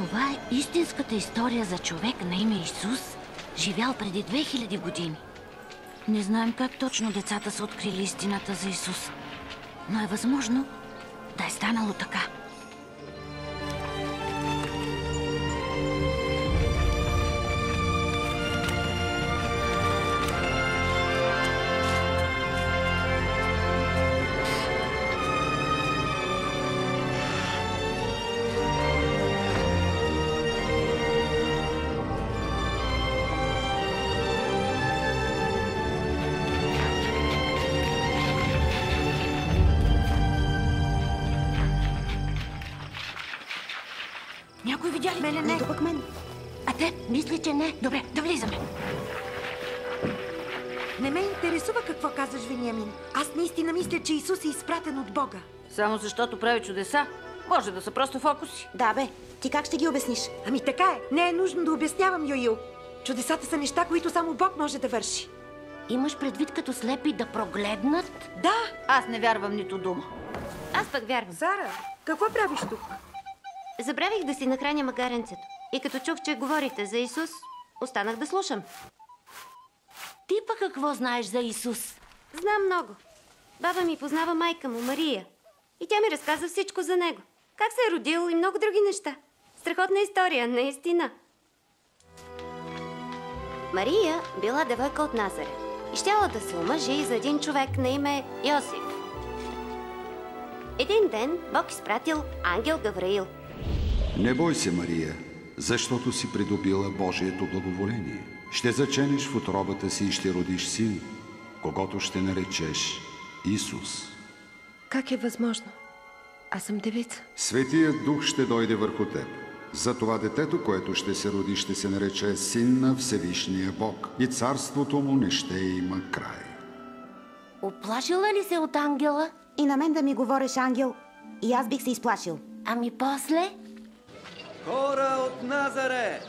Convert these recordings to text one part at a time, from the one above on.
Това е истинската история за човек на име Исус, живял преди 2000 години. Не знаем как точно децата са открили истината за Исус, но е възможно да е станало така. Някой видя ли? Мене не. Нито пък мен. А те? Мисля, че не. Добре, да влизаме. Не ме интересува какво казваш, Вениамин. Аз наистина мисля, че Исус е изпратен от Бога. Само защото прави чудеса? Може да са просто фокуси. Да, бе. Ти как ще ги обясниш? Ами така е. Не е нужно да обяснявам, Йоил. Чудесата са неща, които само Бог може да върши. Имаш предвид като слепи да прогледнат? Да. Аз не вярвам нито дума. Аз пък вярвам. Сара, какво правиш тук? Забравих да си нахраня магаренцето. И като чух, че говорите за Исус, останах да слушам. Ти пък какво знаеш за Исус? Знам много. Баба ми познава майка му, Мария. И тя ми разказа всичко за него. Как се е родил и много други неща. Страхотна история, наистина. Мария била девойка от Назарет и щяла да се омъжи за един човек на име Йосиф. Един ден Бог изпратил ангел Гавраил. Не бой се, Мария, защото си придобила Божието благоволение. Ще заченеш в утробата си и ще родиш син, когото ще наречеш Исус. Как е възможно? Аз съм девица. Светият Дух ще дойде върху теб. Затова детето, което ще се роди, ще се нарече Син на Всевишния Бог и царството му не ще има край. Оплашила ли се от ангела? И на мен да ми говориш, ангел, и аз бих се изплашил. Ами после? Хора от Назарет!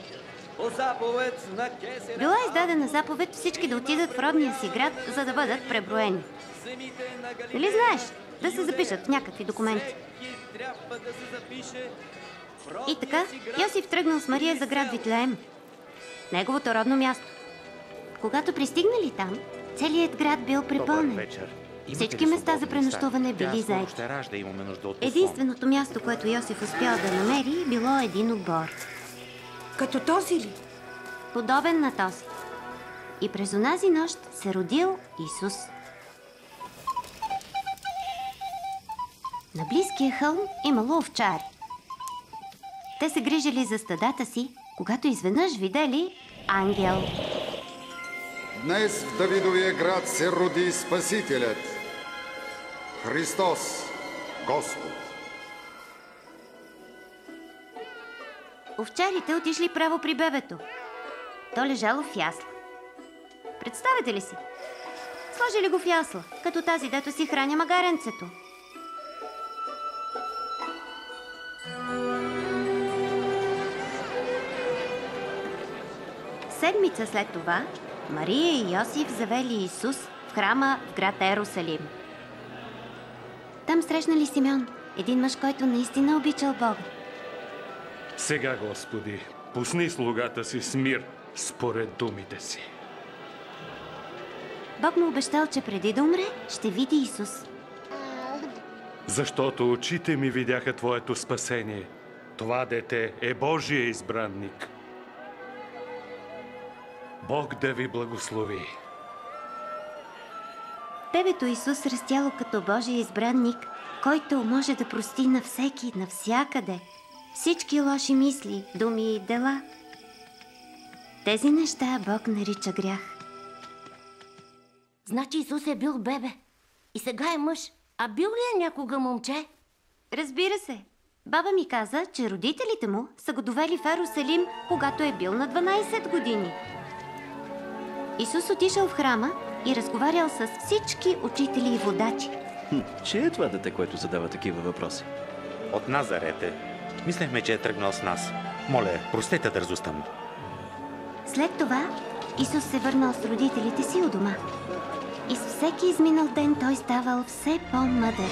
По заповед на Кесаря... Била издадена заповед всички да отидат в родния си град, за да бъдат преброени. Нали знаеш? Да се запишат в някакви документи. И така, Йосиф тръгнал с Мария за град Витлеем, неговото родно място. Когато пристигнали там, целият град бил препълнен. Всички места за пренощуване били заети. Единственото място, което Йосиф успял да намери, било един обор. Като този ли? Подобен на този. И през онази нощ се родил Исус. На близкия хълм имало овчари. Те се грижили за стадата си, когато изведнъж видели ангел. Днес в Давидовия град се роди Спасителят, Христос, Господ. Овчарите отишли право при бебето. То лежало в ясла. Представете ли си? Сложили го в ясла, като тази, дето си храня магаренцето. Седмица след това Мария и Йосиф завели Исус в храма в град Ерусалим. Там срещнали Симеон, един мъж, който наистина обичал Бога. Сега, Господи, пусни слугата си с мир според думите си. Бог му обещал, че преди да умре, ще види Исус. Защото очите ми видяха Твоето спасение. Това дете е Божия избранник. Бог да ви благослови. Бебето Исус растяло като Божия избранник, който може да прости на всеки, навсякъде, всички лоши мисли, думи и дела. Тези неща Бог нарича грях. Значи Исус е бил бебе и сега е мъж. А бил ли е някога момче? Разбира се. Баба ми каза, че родителите му са го довели в Ерусалим, когато е бил на 12 години. Исус отишъл в храма и разговарял с всички учители и водачи. Че е това дете, което задава такива въпроси? От Назарет е. Мислехме, че е тръгнал с нас. Моля, простете дързостта му. След това Исус се върнал с родителите си у дома. И с всеки изминал ден той ставал все по-мъдър.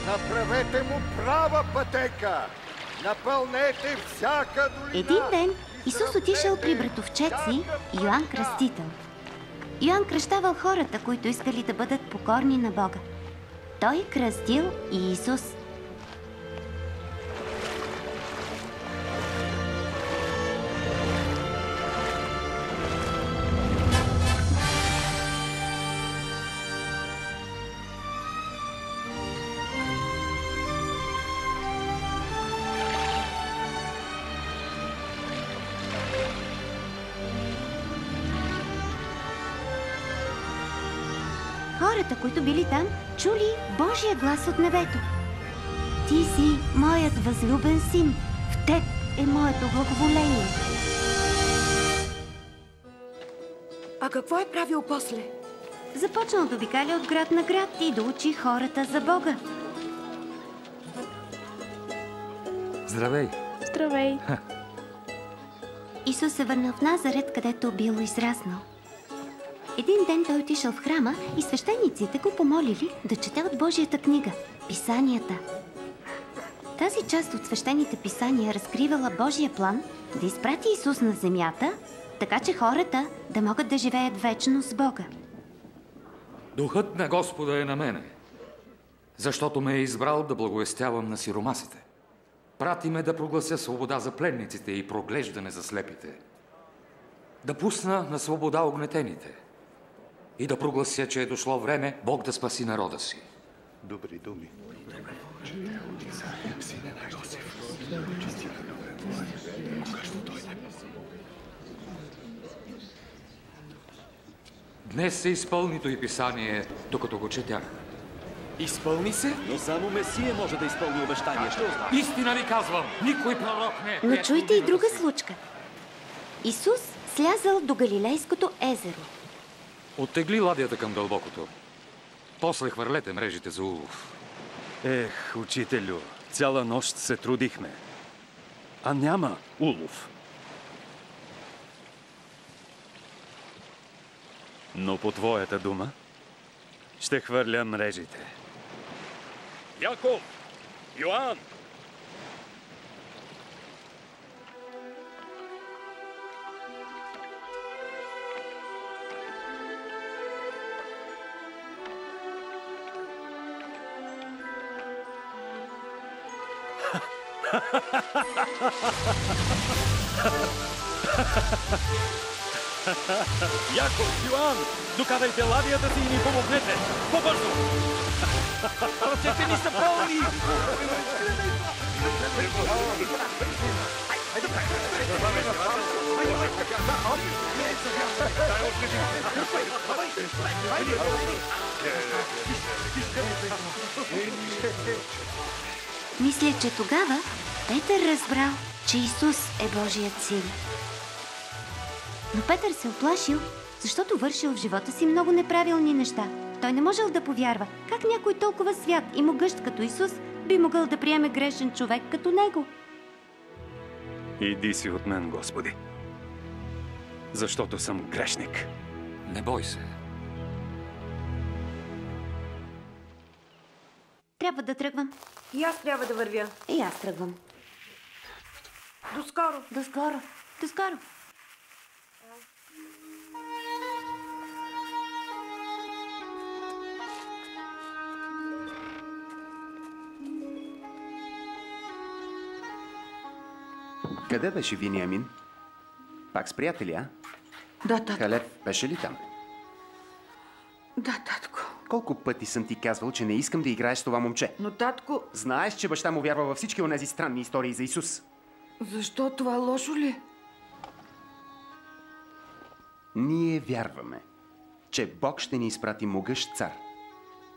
Направете му права пътека! Напълнете всяка долина! Един ден Исус отишъл при братовчет си Йоан Кръстител. Йоан кръщавал хората, които искали да бъдат покорни на Бога. Той кръстил и Исус. Хората, които били там, чули Божия глас от небето. Ти си моят възлюбен син, в теб е моето благоволение. А какво е правил после? Започнал да обикаля от град на град и да учи хората за Бога. Здравей! Здравей! Исус се върнал в Назарет, където бил израснал. Един ден той отишъл в храма и свещениците го помолили да чете от Божията книга – Писанията. Тази част от свещените писания разкривала Божия план да изпрати Исус на земята, така че хората да могат да живеят вечно с Бога. Духът на Господа е на мене, защото ме е избрал да благовестявам на сиромасите. Прати ме да проглася свобода за пленниците и проглеждане за слепите. Да пусна на свобода огнетените и да проглася, че е дошло време Бог да спаси народа си. Добри думи. Днес се изпълни и писание, докато го четях. Изпълни се? Но само Месия може да изпълни обещанието. Истина ви казвам, никой пророк не е. Но чуйте и друга случка. Исус слязал до Галилейското езеро. Оттегли ладията към дълбокото. После хвърлете мрежите за улов. Ех, учителю, цяла нощ се трудихме. А няма улов. Но по твоята дума ще хвърля мрежите. Яков! Йоан! Яков, Йоан, докарайте ладията си и ни помогнете! По-бързо! Ръцете ни са пълни! Мисля, че тогава Петър разбрал, че Исус е Божият син. Но Петър се оплашил, защото вършил в живота си много неправилни неща. Той не можел да повярва как някой толкова свят и могъщ като Исус би могъл да приеме грешен човек като него. Иди си от мен, Господи, защото съм грешник. Не бой се. Трябва да тръгвам. И аз трябва да вървя. И аз тръгвам. До скоро. До скоро. До скоро. Къде беше Вениамин? Пак с приятели, а? Да, татко. Халев беше ли там? Да, татко. Колко пъти съм ти казвал, че не искам да играеш с това момче? Но, татко... Знаеш, че баща му вярва във всички онези странни истории за Исус. Защо? Това лошо ли? Ние вярваме, че Бог ще ни изпрати могъщ цар.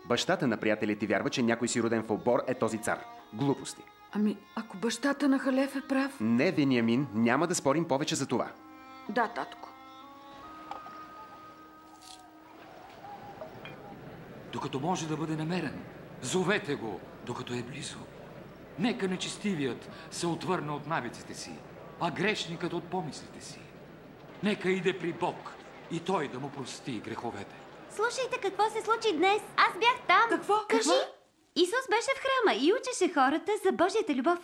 Бащата на приятелите вярва, че някой си роден в обор е този цар. Глупости. Ами, ако бащата на Халев е прав... Не, Вениамин, няма да спорим повече за това. Да, татко. Докато може да бъде намерен, зовете го, докато е близо. Нека нечестивият се отвърне от навиците си, а грешникът от помислите си. Нека иде при Бог и Той да му прости греховете. Слушайте какво се случи днес. Аз бях там. Какво? Кажи. Исус беше в храма и учеше хората за Божията любов.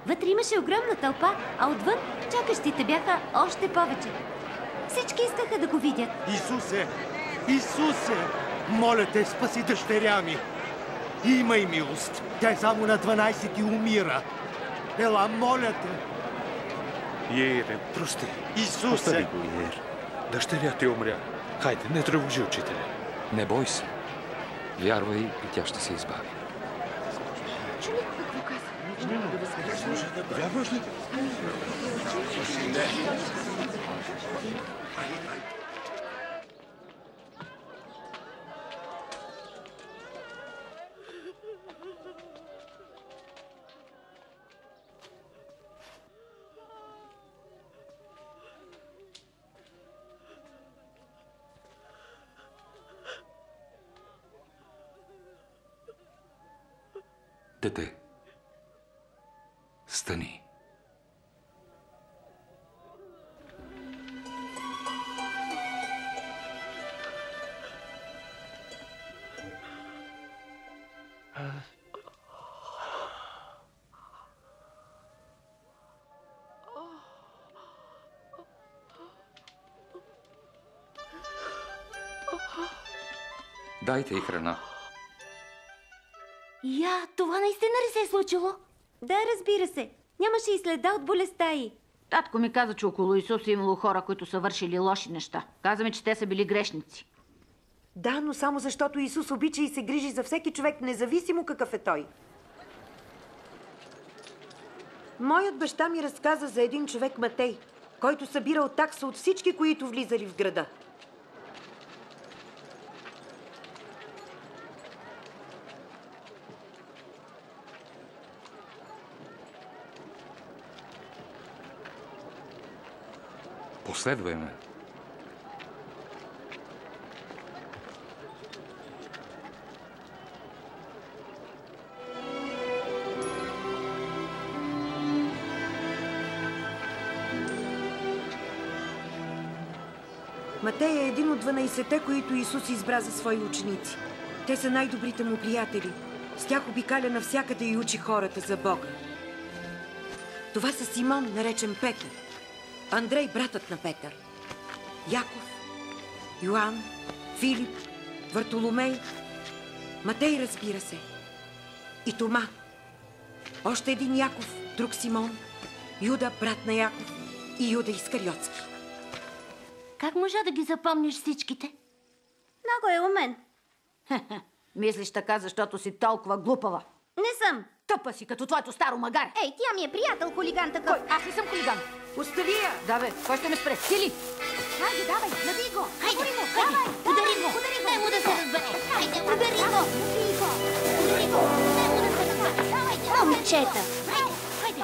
Вътре имаше огромна тълпа, а отвън чакащите бяха още повече. Всички искаха да го видят. Исусе! Исусе! Моля те, спаси дъщеря ми! Имай милост! Тя е само на 12 и умира. Ела, моля те! Иере, прости. Исусе! Остави го, Иер. Дъщеря ти умря. Хайде, не тревожи учителя. Не бой се. Вярвай и тя ще се избави. Чули какво каза? Вярваш ли? Дете, стани. Дайте й храна. Това наистина ли се е случило? Да, разбира се. Нямаше и следа от болестта й. Татко ми каза, че около Исус е имало хора, които са вършили лоши неща. Каза ми, че те са били грешници. Да, но само защото Исус обича и се грижи за всеки човек, независимо какъв е той. Моят баща ми разказа за един човек Матей, който събирал такса от всички, които влизали в града. Последвай ме. Матей е един от 12-те, които Исус избра за свои ученици. Те са най-добрите му приятели. С тях обикаля навсякъде и учи хората за Бога. Това са Симон, наречен Петър, Андрей, братът на Петър, Яков, Йоан, Филип, Вартоломей, Матей, разбира се, и Тома, още един Яков, друг Симон, Юда, брат на Яков, и Юда Искариотски. Как можа да ги запомниш всичките? Много е умен. Мислиш така, защото си толкова глупава. Не съм. Тъпа си, като твоето старо магаре. Ей, тя ми е приятел, хулиган такъв. Кой? Аз ли съм хулиган? Остави я! Да бе, кой ще ме спре? Сили! Хайде, давай, наби го! Хайде, Удари го! хайде, Давай, удари го! Удари го! Дай му да се разбере! Хайде, удари го! Наби го! Удари го! Дай му да се разбере! Давайте, момчета! Хайде, хайде!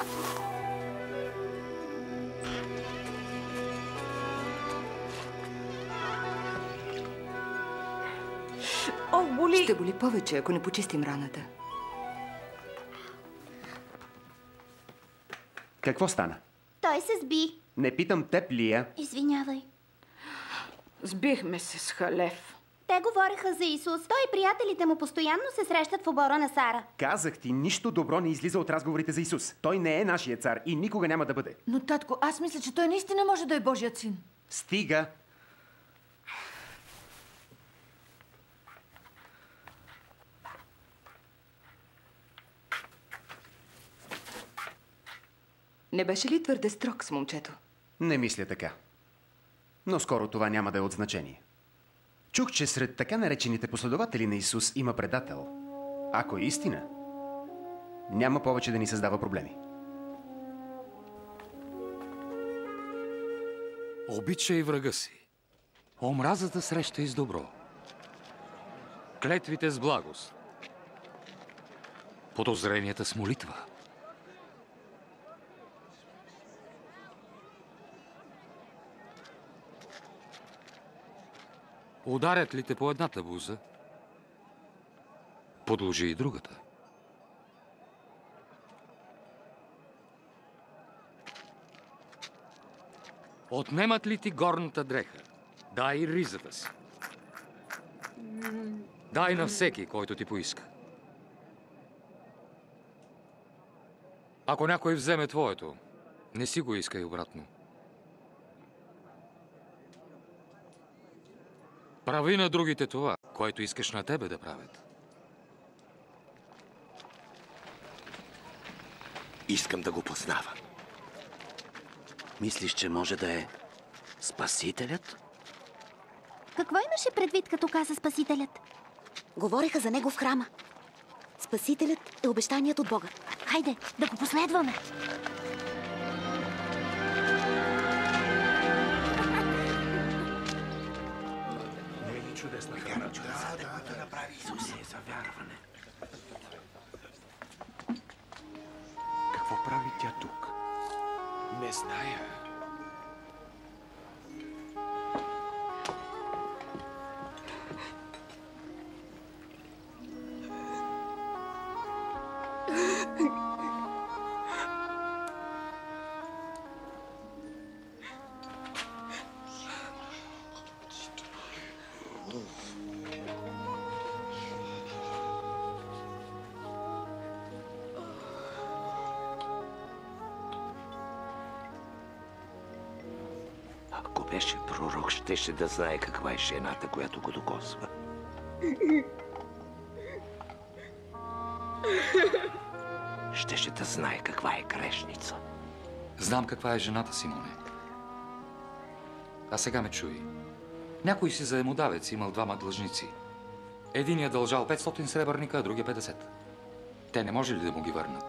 О, боли! Ще боли повече, ако не почистим раната. Какво стана? Той се сби. Не питам теб, Лия. Извинявай. Сбихме се с Халев. Те говореха за Исус. Той и приятелите му постоянно се срещат в обора на Сара. Казах ти, нищо добро не излиза от разговорите за Исус. Той не е нашия цар и никога няма да бъде. Но, татко, аз мисля, че той наистина може да е Божият син. Стига! Не беше ли твърде строг с момчето? Не мисля така. Но скоро това няма да е от значение. Чух, че сред така наречените последователи на Исус има предател. Ако е истина, няма повече да ни създава проблеми. Обичай врага си. Омразата среща и с добро. Клетвите с благост. Подозренията с молитва. Ударят ли те по едната буза, подложи и другата. Отнемат ли ти горната дреха, дай ризата си. Дай на всеки, който ти поиска. Ако някой вземе твоето, не си го искай обратно. Прави на другите това, което искаш на тебе да правят. Искам да го познавам. Мислиш, че може да е Спасителят? Какво имаше предвид, като каза Спасителят? Говореха за него в храма. Спасителят е обещаният от Бога. Хайде, да го последваме. Не е ли чудесна храна? Чудесата, които направи Исус е за вярване. Какво прави тя тук? Не зная. Ако беше пророк, щеше да знае каква е жената, която го докосва. Щеше да знае каква е грешница. Знам каква е жената, Симоне. А сега ме чуй. Някой си заемодавец имал двама длъжници. Единият дължал 500 сребърника, а другия 50. Те не може ли да му ги върнат?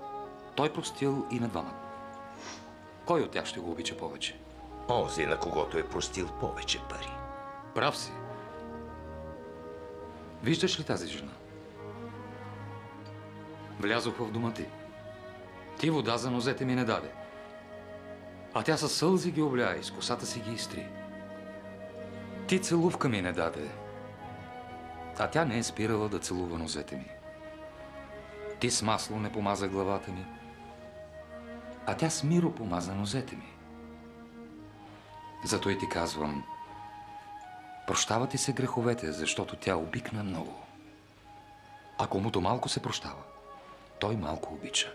Той простил и на двамата. Кой от тях ще го обича повече? Онзи, на когото е простил повече пари. Прав си. Виждаш ли тази жена? Влязох в дома ти. Ти вода за нозете ми не даде. А тя със сълзи ги обля и с косата си ги изтри. Ти целувка ми не даде. А тя не е спирала да целува нозете ми. Ти с масло не помаза главата ми. А тя с миро помаза нозете ми. Зато и ти казвам, прощава ти се греховете, защото тя обикна много. А комуто малко се прощава, той малко обича.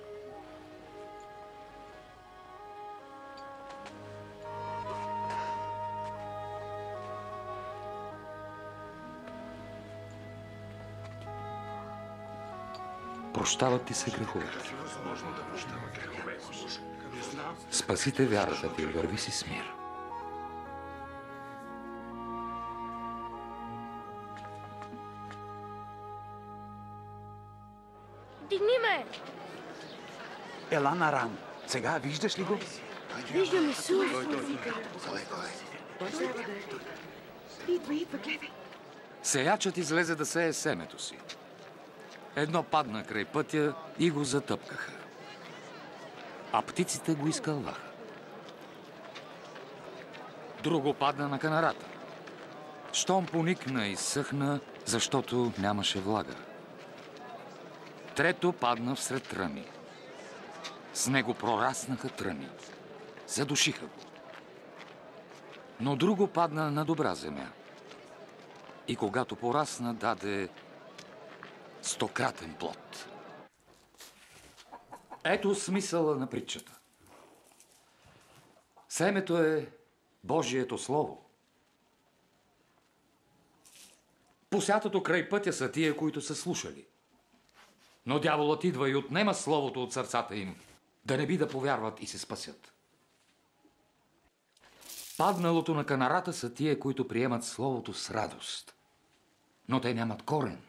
Прощават ти се греховете. Спасите вярата ти и върви си с мир. Дигни ме! Ела на ран. Сега виждаш ли го? Виждам Исус! Идва, гледай. Сеячът излезе да сее семето си. Едно падна край пътя и го затъпкаха. А птиците го изкълваха. Друго падна на канарата. Щом поникна и съхна, защото нямаше влага. Трето падна всред тръни. С него прораснаха тръни. Задушиха го. Но друго падна на добра земя. И когато порасна, даде 100-кратен плод. Ето смисъла на притчата. Семето е Божието Слово. Посятото край пътя са тия, които са слушали. Но дяволът идва и отнема Словото от сърцата им, да не би да повярват и се спасят. Падналото на канарата са тия, които приемат Словото с радост. Но те нямат корен.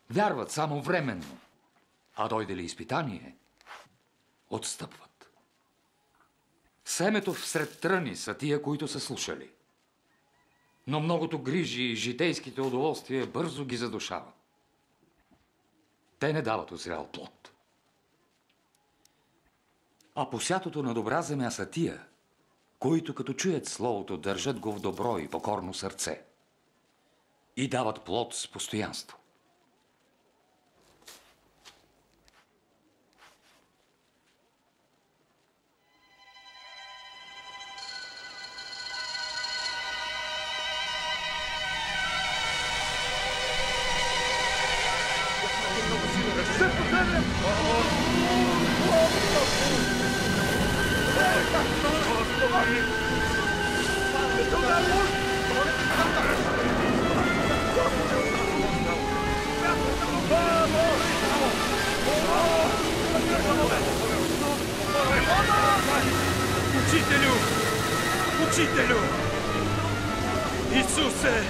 Вярват само временно. А дойде ли изпитание, отстъпват. Семето всред тръни са тия, които са слушали. Но многото грижи и житейските удоволствия бързо ги задушават. Те не дават озрял плод. А посятото на добра земя са тия, които като чуят Словото, държат го в добро и покорно сърце и дават плод с постоянство. Учителю! Учителю! Исусе!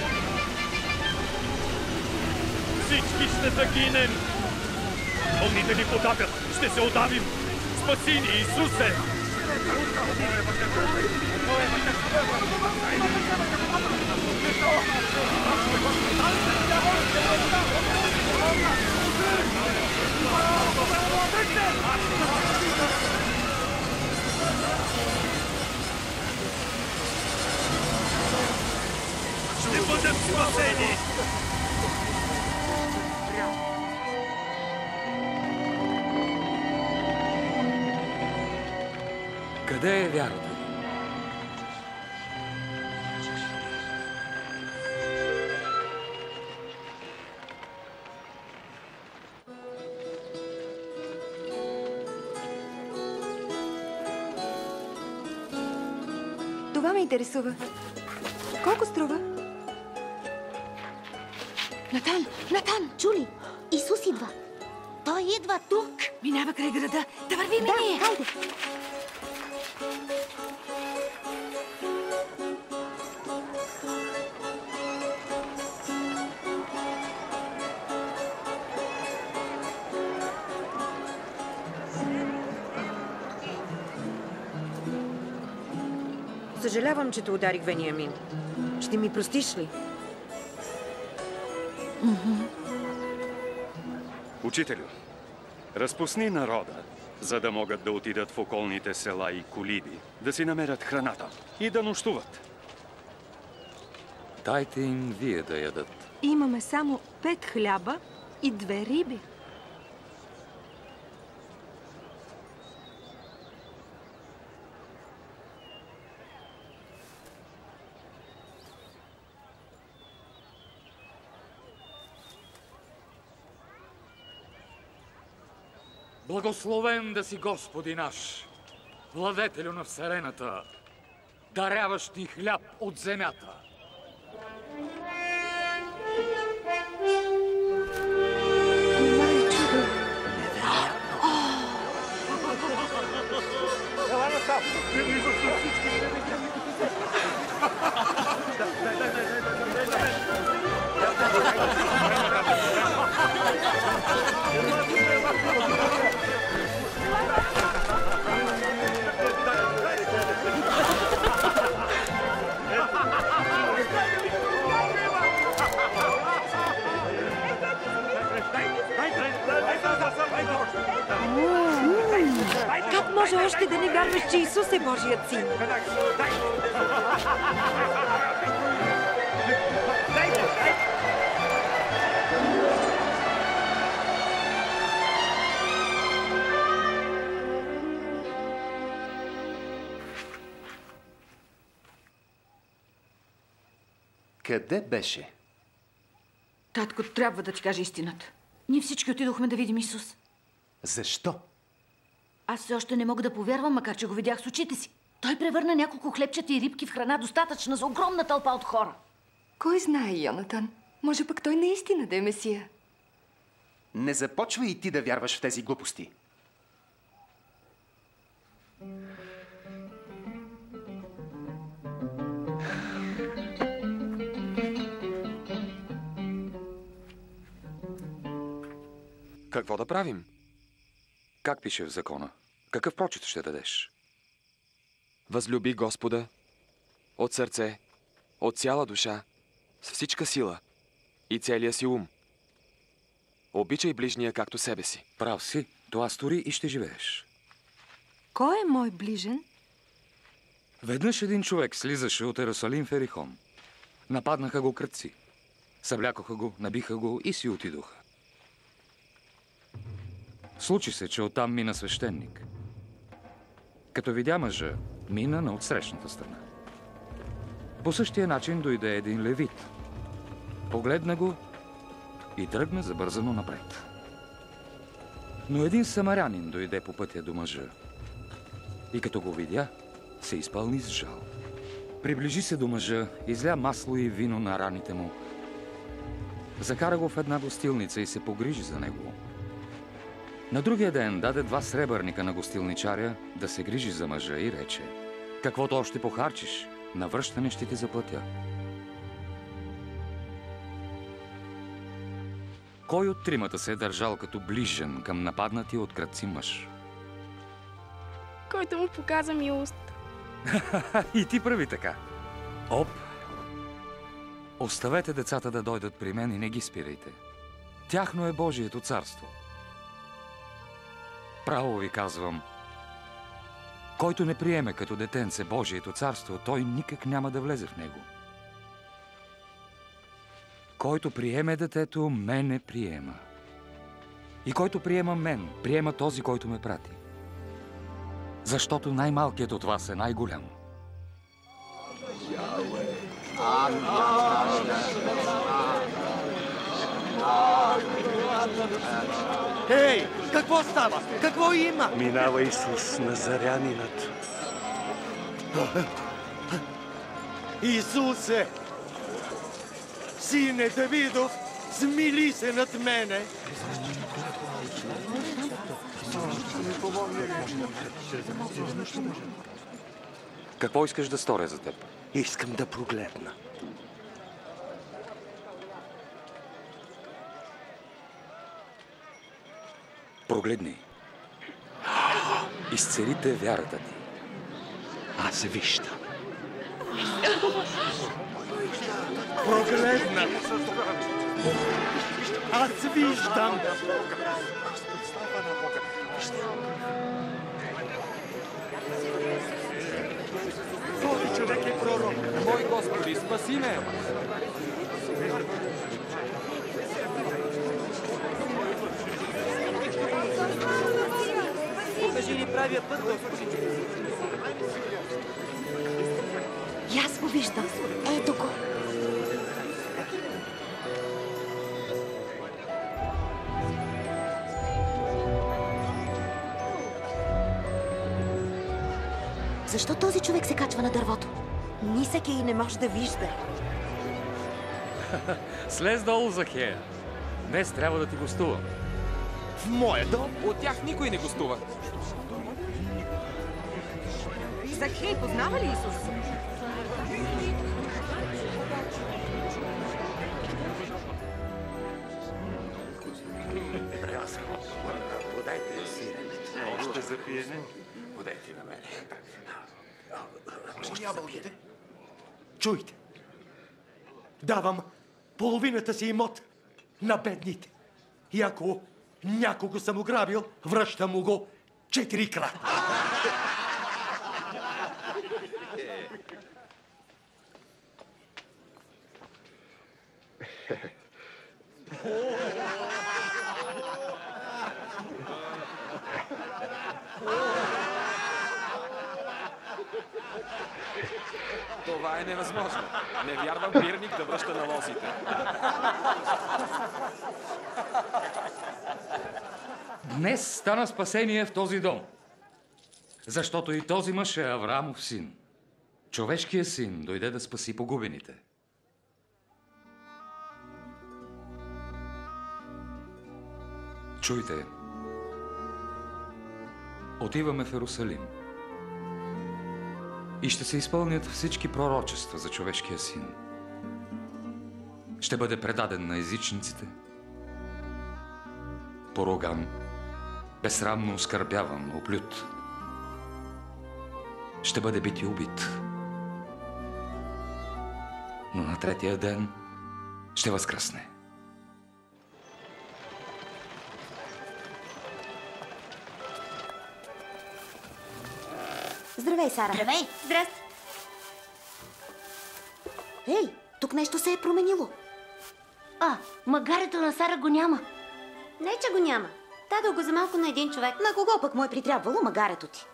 Всички ще загинем! Вълните ни потапят! Ще се удавим! Спаси ни, Исусе! Ще бъдем спасени! Къде е вярата ви? Това ме интересува. Колко струва? Натан! Натан! Чули? Исус идва. Той идва тук. Минава край града. Да вървим и ние! Хайде! Съжалявам, че те ударих, Вениамин. Ще ми простиш ли? Учителю, разпусни народа, за да могат да отидат в околните села и колиби, да си намерят храната и да нощуват. Дайте им вие да ядат. Имаме само 5 хляба и 2 риби. Благословен да си Господи наш, владетелю на вселената, даряващ ни хляб от земята. Това е чудо. Ела насам! Как може още да не вярваш, че Исус е Божият син? Къде беше? Татко, трябва да ти кажа истината. Ние всички отидохме да видим Исус. Защо? Аз все още не мога да повярвам, макар че го видях с очите си. Той превърна няколко хлебчета и рибки в храна, достатъчна за огромна тълпа от хора. Кой знае, Йонатан? Може пък той наистина да е Месия. Не започвай и ти да вярваш в тези глупости. Какво да правим? Как пише в закона? Какъв прочит ще дадеш? Възлюби Господа от сърце, от цяла душа, с всичка сила и целия си ум. Обичай ближния както себе си. Прав си, това стори и ще живееш. Кой е мой ближен? Веднъж един човек слизаше от Ерусалим в Ерихон. Нападнаха го крадци. Съблякоха го, набиха го и си отидоха. Случи се, че оттам мина свещеник. Като видя мъжа, мина на отсрещната страна. По същия начин дойде един левит. Погледна го и тръгна забързано напред. Но един самарянин дойде по пътя до мъжа и като го видя, се изпълни с жал. Приближи се до мъжа, изля масло и вино на раните му, закара го в една гостилница и се погрижи за него. На другия ден даде 2 сребърника на гостилничаря да се грижи за мъжа и рече: каквото още похарчиш, на връщане ще ти заплатя. Кой от тримата се е държал като ближен към нападнатия от крадци мъж? Който му показа милост. И ти прави така. Оп! Оставете децата да дойдат при мен и не ги спирайте. Тяхно е Божието царство. Право ви казвам, който не приеме като детенце Божието царство, той никак няма да влезе в него. Който приеме детето, мене приема. И който приема мен, приема този, който ме прати. Защото най-малкият от вас е най-голям. Ей, какво става? Какво има? Минава Исус Назарянинът. Исусе! Сине Давидов, смили се над мене! Какво искаш да сторя за теб? Искам да прогледна. Прогледни. Изцелите вярата ти. Аз виждам. Прогледна. Аз виждам. Този човек е пророк. Мой Господи, спаси ме! Покажи ни правия път, Господи. И аз го виждам. Ето го. Защо този човек се качва на дървото? Нисък е и не може да вижда. Слез долу, Захея. Днес трябва да ти гостувам. В моя дом? От тях никой не гостува. Захей познава ли Исус? Подайте сиренето. Още за пиене? Подайте на мен. Ябълките. Чуйте. Давам половината си имот на бедните. И ако някого съм ограбил, връщам му го 4 крата. Това е невъзможно. Не вярвам бирник да връща налозите. Днес стана спасение в този дом. Защото и този мъж е Авраамов син. Човешкият син дойде да спаси погубените. Чуйте. Отиваме в Иерусалим. И ще се изпълнят всички пророчества за човешкия син. Ще бъде предаден на езичниците, поруган, безсрамно оскърбяван, оплют. Ще бъде бит и убит. Но на 3-я ден ще възкръсне. Здравей, Сара. Здравей. Здрасти. Ей, тук нещо се е променило. Магарето на Сара го няма. Не, че го няма. Дадох го за малко на един човек. На кого пък му е притрябвало магарето ти?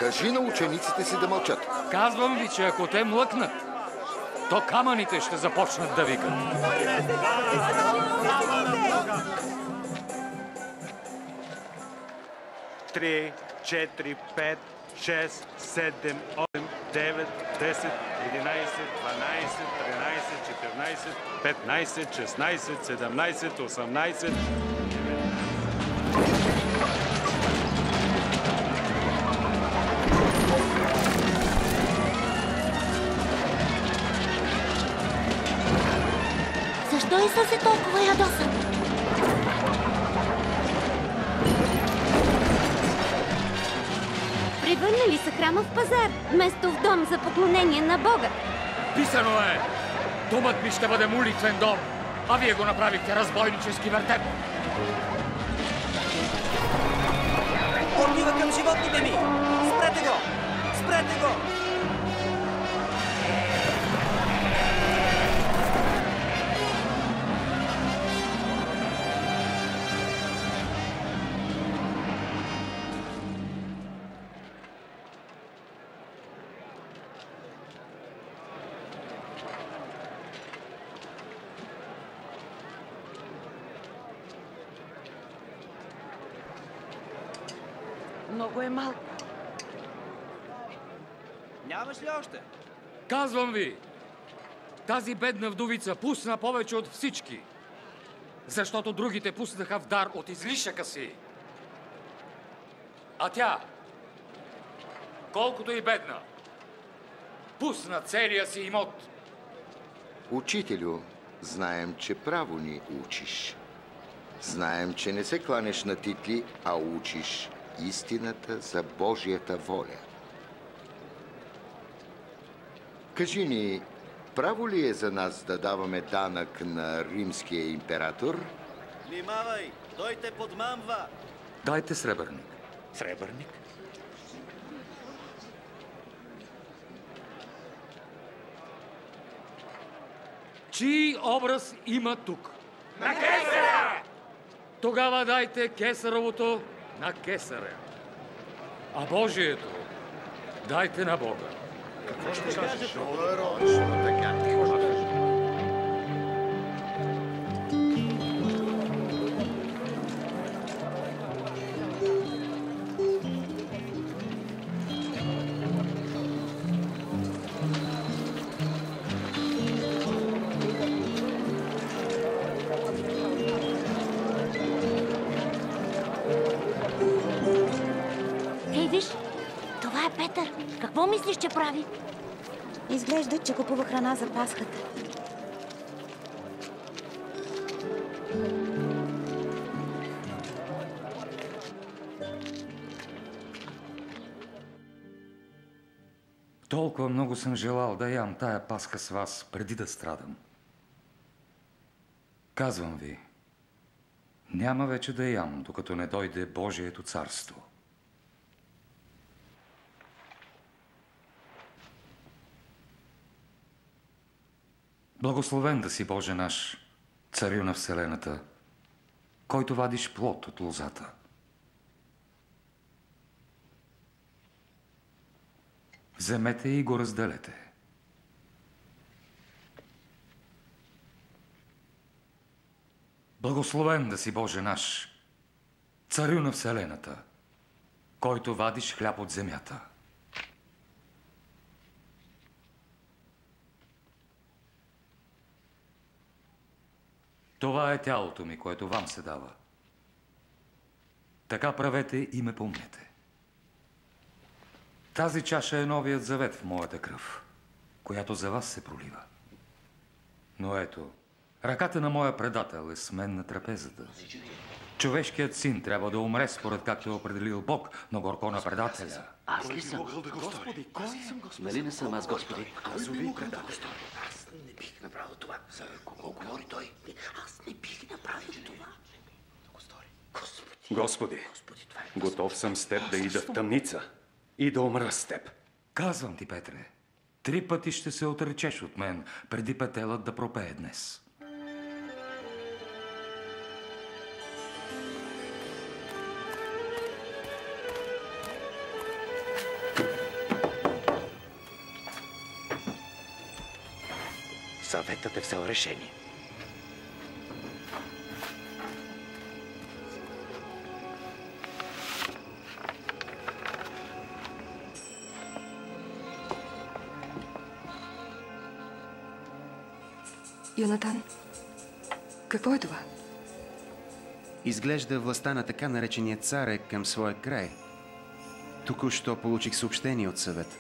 Кажи на учениците си да мълчат. Казвам ви, че ако те млъкнат, то камъните ще започнат да викат. 3, 4, 5, 6, 7, 8, 9, 10, 11, 12, 13, 14, 15, 16, 17, 18, Защо Исус е толкова ядосан? Превърнали са храма в пазар, вместо в дом за поклонение на Бога. Писано е! Домът ми ще бъде молитвен дом, а вие го направихте разбойнически вертеп. Отива към животните ми! Спрете го! Спрете го! Много е малко. Нямаш ли още? Казвам ви, тази бедна вдовица пусна повече от всички, защото другите пуснаха в дар от излишъка си. А тя, колкото и бедна, пусна целия си имот. Учителю, знаем, че право ни учиш. Знаем, че не се кланеш на титли, а учиш истината за Божията воля. Кажи ни, право ли е за нас да даваме данък на римския император? Внимавай! Той те подмамва! Дайте сребърник. Сребърник? Чий образ има тук? На Кесаря! Тогава дайте Кесаровото на Кесаря, а Божието дайте на Бога. Какво ще кажеш? Ей, виж, това е Петър. Какво мислиш, че прави? Изглежда, че купува храна за Пасхата. Толкова много съм желал да ям тая Пасха с вас, преди да страдам. Казвам ви, няма вече да ям, докато не дойде Божието царство. Благословен да си, Боже наш, Царю на Вселената, който вадиш плод от лозата. Вземете и го разделете. Благословен да си, Боже наш, Царю на Вселената, който вадиш хляб от земята. Това е тялото ми, което вам се дава. Така правете и ме помнете. Тази чаша е новият завет в моята кръв, която за вас се пролива. Но ето, ръката на моя предател е с мен на трапезата. Човешкият син трябва да умре според както е определил Бог, но горко на предателя. Аз ли съм? Господи, кой съм, Господи? Нали не съм аз, Господи? Аз би могъл да го стори. Аз не бих направил това. За кого говори той? Аз не бих направил това. Господи, готов съм с теб да ида в тъмница и да умра с теб. Казвам ти, Петре, 3 пъти ще се отречеш от мен, преди петелът да пропее днес. Съветът е взел решение. Йонатан, какво е това? Изглежда властта на така наречения цар е към своя край. Току-що получих съобщение от съвет.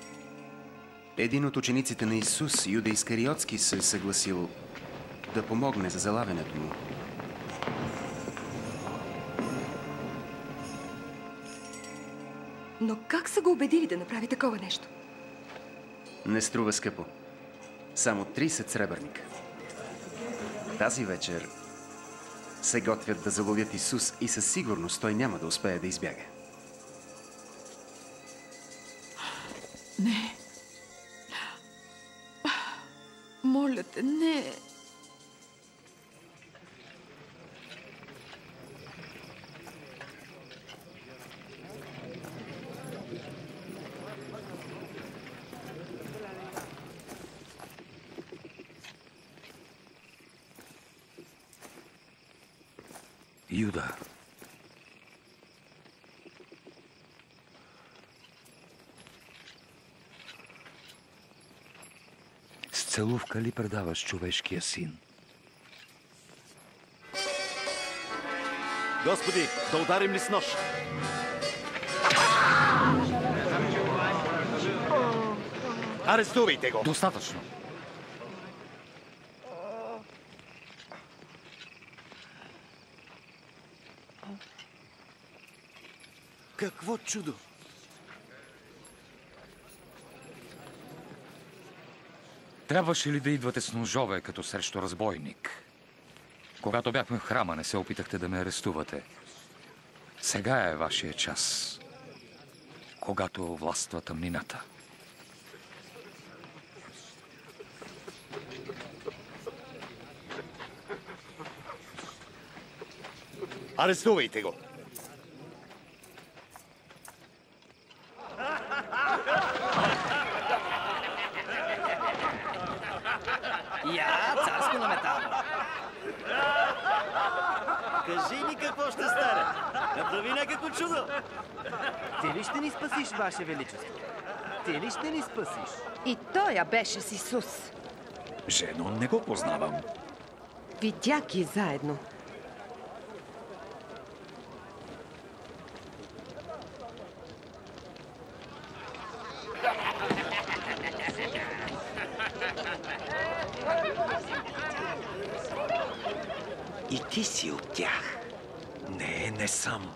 Един от учениците на Исус, Юда Искариотски, се е съгласил да помогне за залавянето му. Но как са го убедили да направи такова нещо? Не струва скъпо. Само 30 сребърника. Тази вечер се готвят да заловят Исус и със сигурност той няма да успее да избяга. Не. Моля те, не. Юда. С целувка ли предаваш човешкия син? Господи, да ударим ли с нож? Арестувайте го! Достатъчно. Какво чудо! Трябваше ли да идвате с ножове, като срещу разбойник? Когато бяхме в храма, не се опитахте да ме арестувате. Сега е вашия час, когато властва тъмнината. Арестувайте го! Я, царско на метал! Кажи ни какво ще стане. Направи някакво чудо. Ти ли ще ни спасиш, Ваше Величество? Ти ли ще ни спасиш? И той я беше с Исус. Жено, не го познавам. Видях ги заедно. И ти си от тях. Не съм.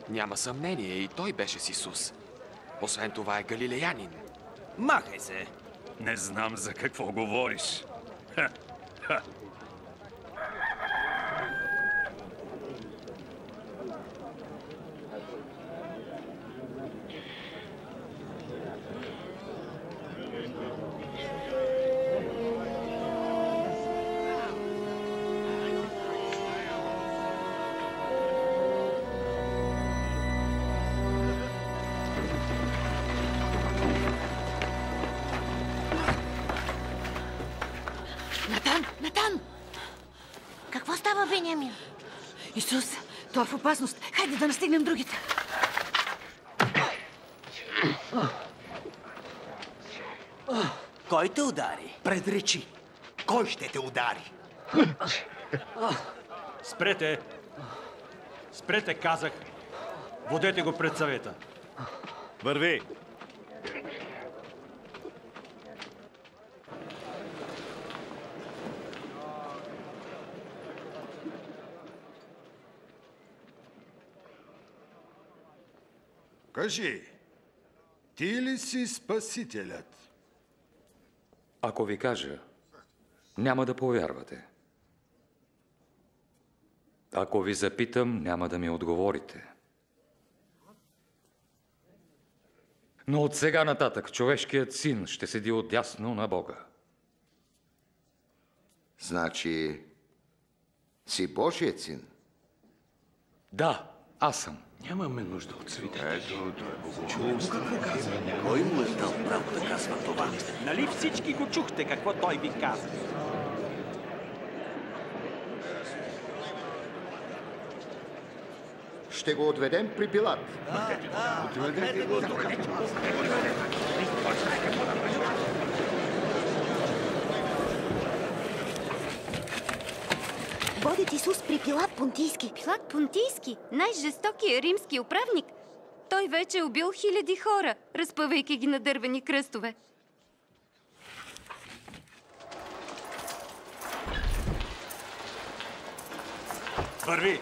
Няма съмнение, и той беше с Исус. Освен това е галилеянин. Махай се! Не знам за какво говориш. Ха, ха. Натан! Какво става, Бениамин? Исус, той е в опасност. Хайде да настигнем другите. Кой те удари? Предречи. Кой ще те удари? Спрете! Спрете, казах! Водете го пред съвета. Върви! Кажи, ти ли си Спасителят? Ако ви кажа, няма да повярвате. Ако ви запитам, няма да ми отговорите. Но от сега нататък човешкият син ще седи отдясно на Бога. Значи, си Божият син? Да, аз съм. Нямаме нужда от свидетели. Кой му е дал право да казва това? Нали всички го чухте какво той ви каза? Ще го отведем при Пилат. Отведете го. Водят Исус при Пилат Понтийски. Пилат Понтийски? Най-жестокия римски управник. Той вече е убил хиляди хора, разпъвайки ги на дървени кръстове. Върви!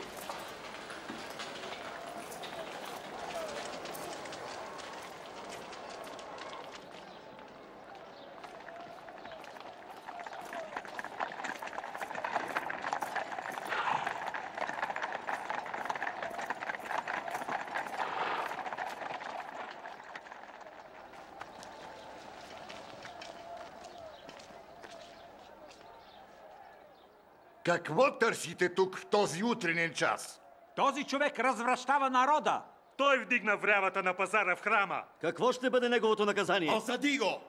Какво търсите тук в този утренен час? Този човек развращава народа. Той вдигна врявата на пазара в храма. Какво ще бъде неговото наказание? Осъди го!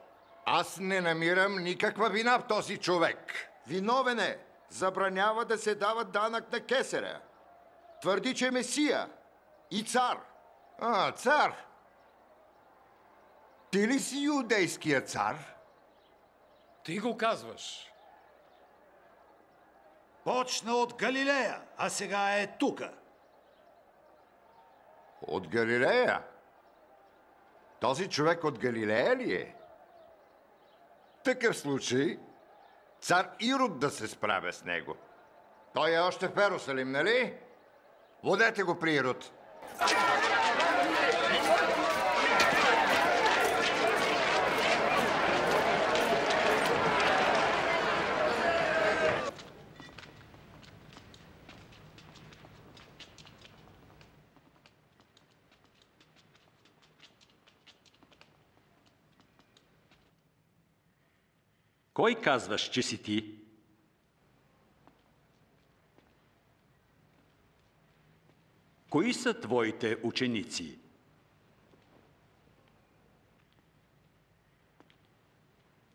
Аз не намирам никаква вина в този човек. Виновен е. Забранява да се дава данък на кесаря. Твърди, че е Месия и цар. Цар! Ти ли си юдейския цар? Ти го казваш. Почна от Галилея, а сега е тука. От Галилея? Този човек от Галилея ли е? В такъв случай, цар Ирод да се справя с него. Той е още в Йерусалим, нали? Водете го при Ирод. Кой казваш, че си ти? Кои са твоите ученици?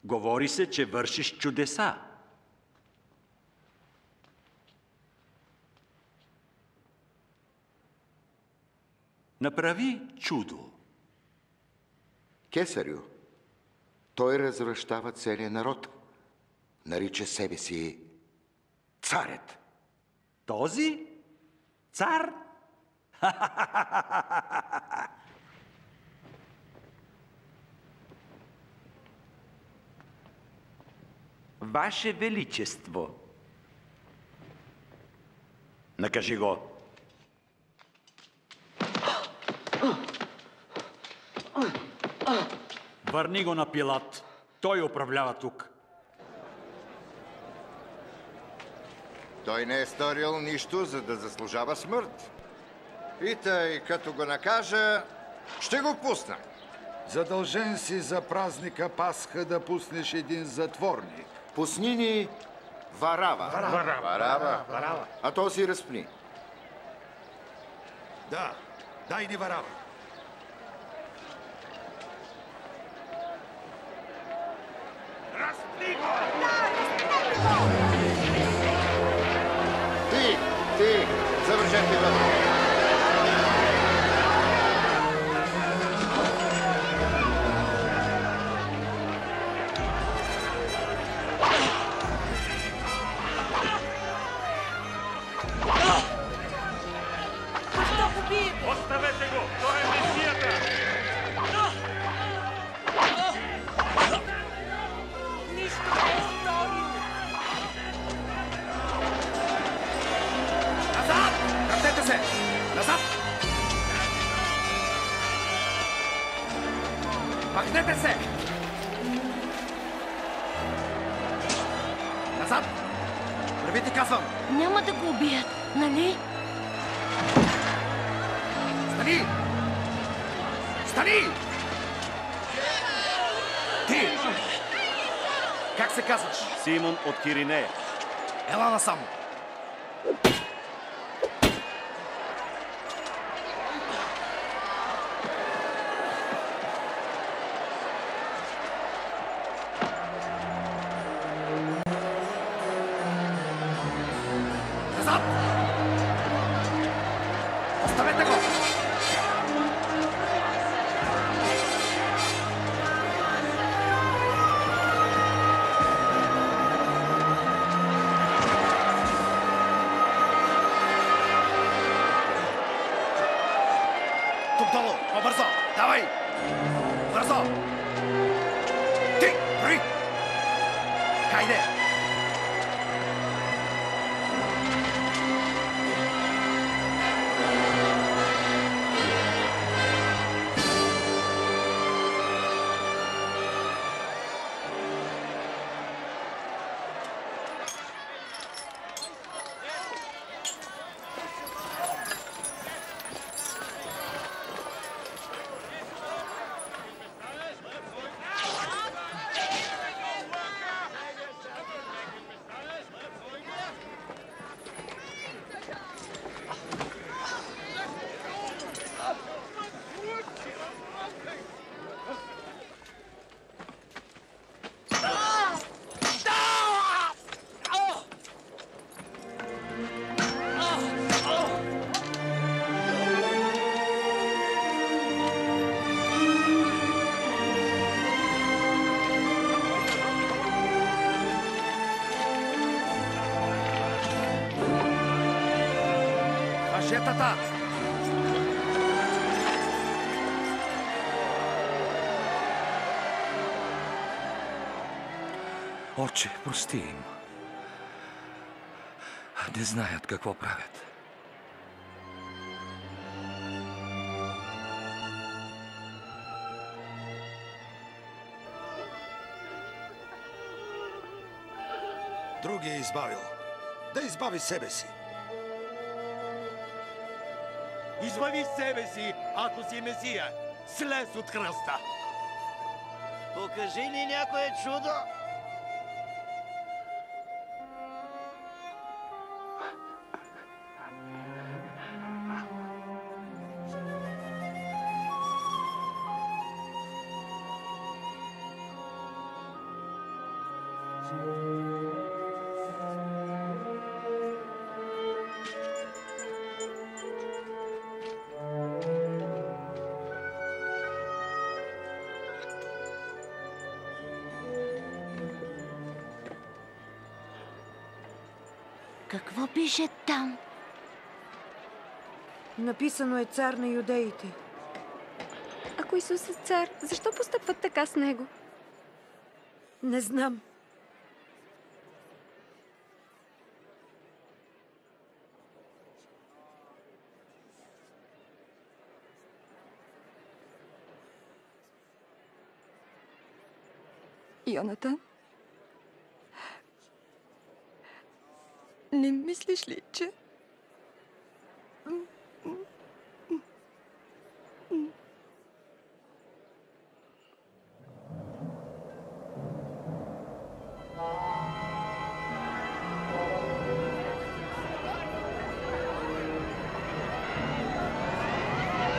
Говори се, че вършиш чудеса. Направи чудо. Кесарю, той развращава целия народ. Нарича себе си царят. Този? Цар? Ваше Величество. Накажи го. Върни го на Пилат. Той управлява тук. Той не е сторил нищо, за да заслужава смърт. И тъй, като го накажа, ще го пусна. Задължен си за празника Пасха да пуснеш един затворник. Пусни ни Варава. Варава. А то си разпни. Да, дай ни Варава. Разпни го! Ти, завършете го. Оставете го! Той е Месията! Нищо не е сторил! Назад! Въртете се! Назад! Махнете се! Назад! Вървите, казвам! Няма да го убият. Нали? Стани! Стани! Ти! Как се казваш? Симон от Киринея. Ела насам! Назад! Оставете го! Тук долу! По-бързо! Давай! Бързо! Ти! Бри! Хайде! Въжетата! Отче, прости им. Не знаят какво правят. Другия е избавил. Да избави себе си. Избави себе си, ако си Месия. Слез от кръста. Покажи ни някое чудо. Какво пише там? Написано е цар на юдеите. Ако Исус е цар, защо постъпват така с него? Не знам. Йонатан? Не мислиш ли, че...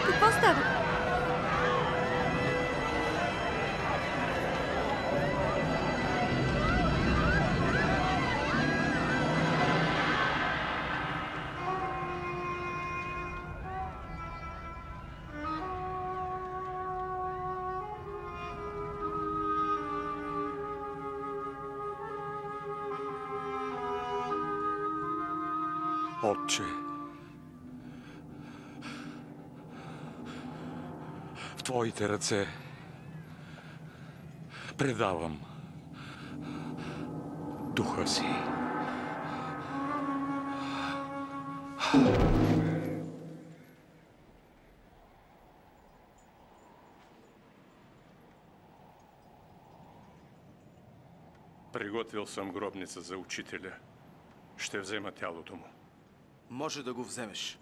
Какво става? Отче, в Твоите ръце предавам духа си. Приготвил съм гробница за учителя. Ще взема тялото му. Може да го вземеш.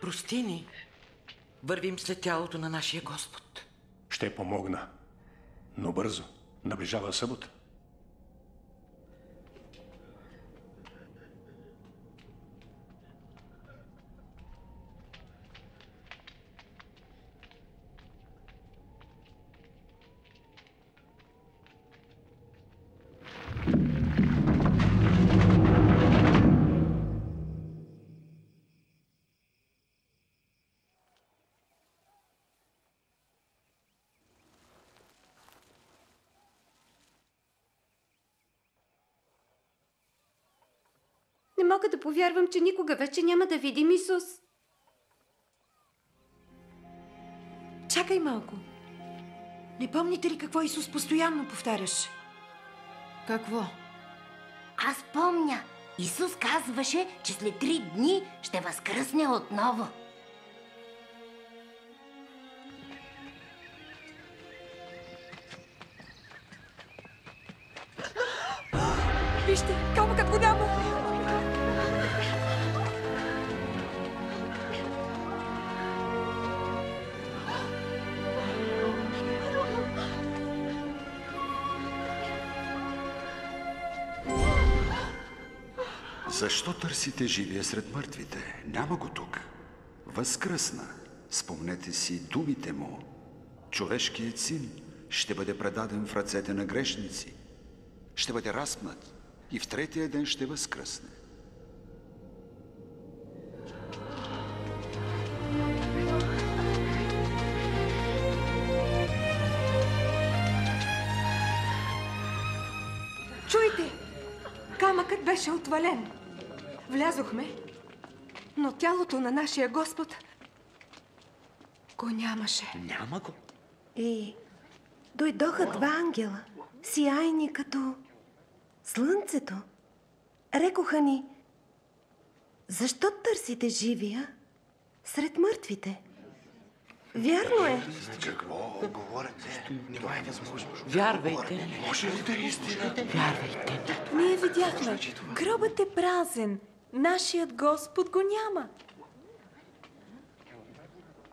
Прости ни. Вървим след тялото на нашия Господ. Ще помогна. Но бързо. Наближава събота. Не мога да повярвам, че никога вече няма да видим Исус. Чакай малко. Не помните ли какво Исус постоянно повтаряше? Какво? Аз помня. Исус казваше, че след 3 дни ще възкръсне отново. Вижте, камъкът го няма! Защо търсите живия сред мъртвите? Няма го тук. Възкръсна. Спомнете си думите му. Човешкият син ще бъде предаден в ръцете на грешници. Ще бъде разпнат и в 3-тия ден ще възкръсне. Чуйте! Камъкът беше отвален. Влязохме, но тялото на нашия Господ го нямаше. Няма го. И дойдоха 2 ангела, сияйни като слънцето. Рекоха ни: защо търсите живия сред мъртвите? Вярно е. Какво говорите? Това е възможно. Вярвайте. Може ли да е истина? Вярвайте. Ние видяхме. Гробът е празен. Нашият Господ го няма.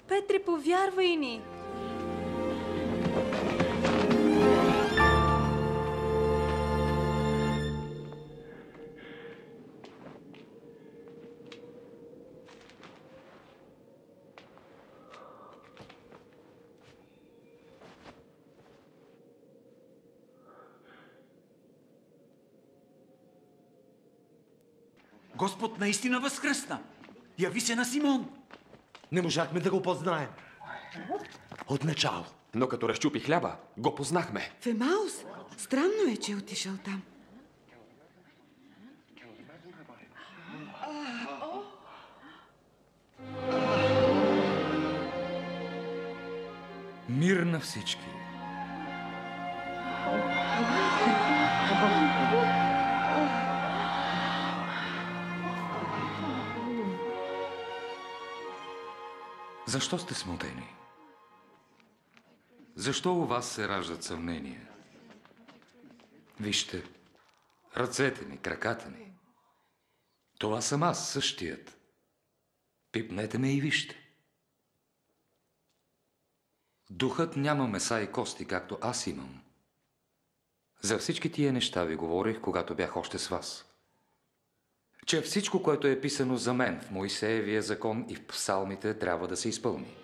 Петре, повярвай ни. Господ наистина възкръсна. Яви се на Симон. Не можахме да го познаем. Отначало. Но като разчупи хляба, го познахме. В Емаус? Странно е, че е отишъл там. Мир на всички. Защо сте смутени? Защо у вас се раждат съмнения? Вижте, ръцете ми, краката ми. Това съм аз, същият. Пипнете ме и вижте. Духът няма меса и кости, както аз имам. За всички тия неща ви говорих, когато бях още с вас. Че всичко, което е писано за мен в Моисеевия закон и в псалмите, трябва да се изпълни.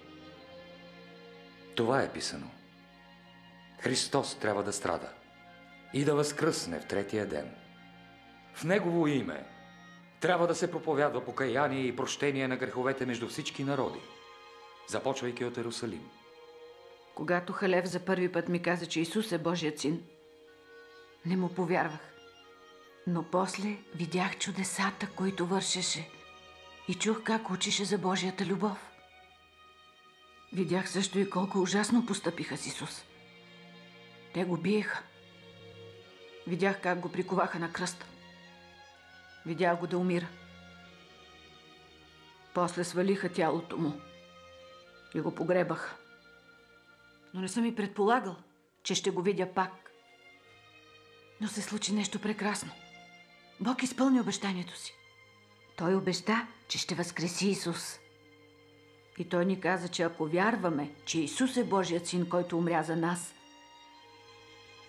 Това е писано. Христос трябва да страда и да възкръсне в 3-тия ден. В Негово име трябва да се проповядва покаяние и прощение на греховете между всички народи, започвайки от Иерусалим. Когато Халев за първи път ми каза, че Исус е Божият син, не му повярвах. Но после видях чудесата, които вършеше, и чух как учише за Божията любов. Видях също и колко ужасно постъпиха с Исус. Те го биеха, Видях как го приковаха на кръста. Видях го да умира. После свалиха тялото му и го погребаха. Но не съм и предполагал, че ще го видя пак. Но се случи нещо прекрасно. Бог изпълни обещанието си. Той обеща, че ще възкреси Исус. И той ни каза, че ако вярваме, че Исус е Божият син, който умря за нас,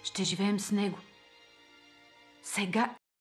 ще живеем с Него. Сега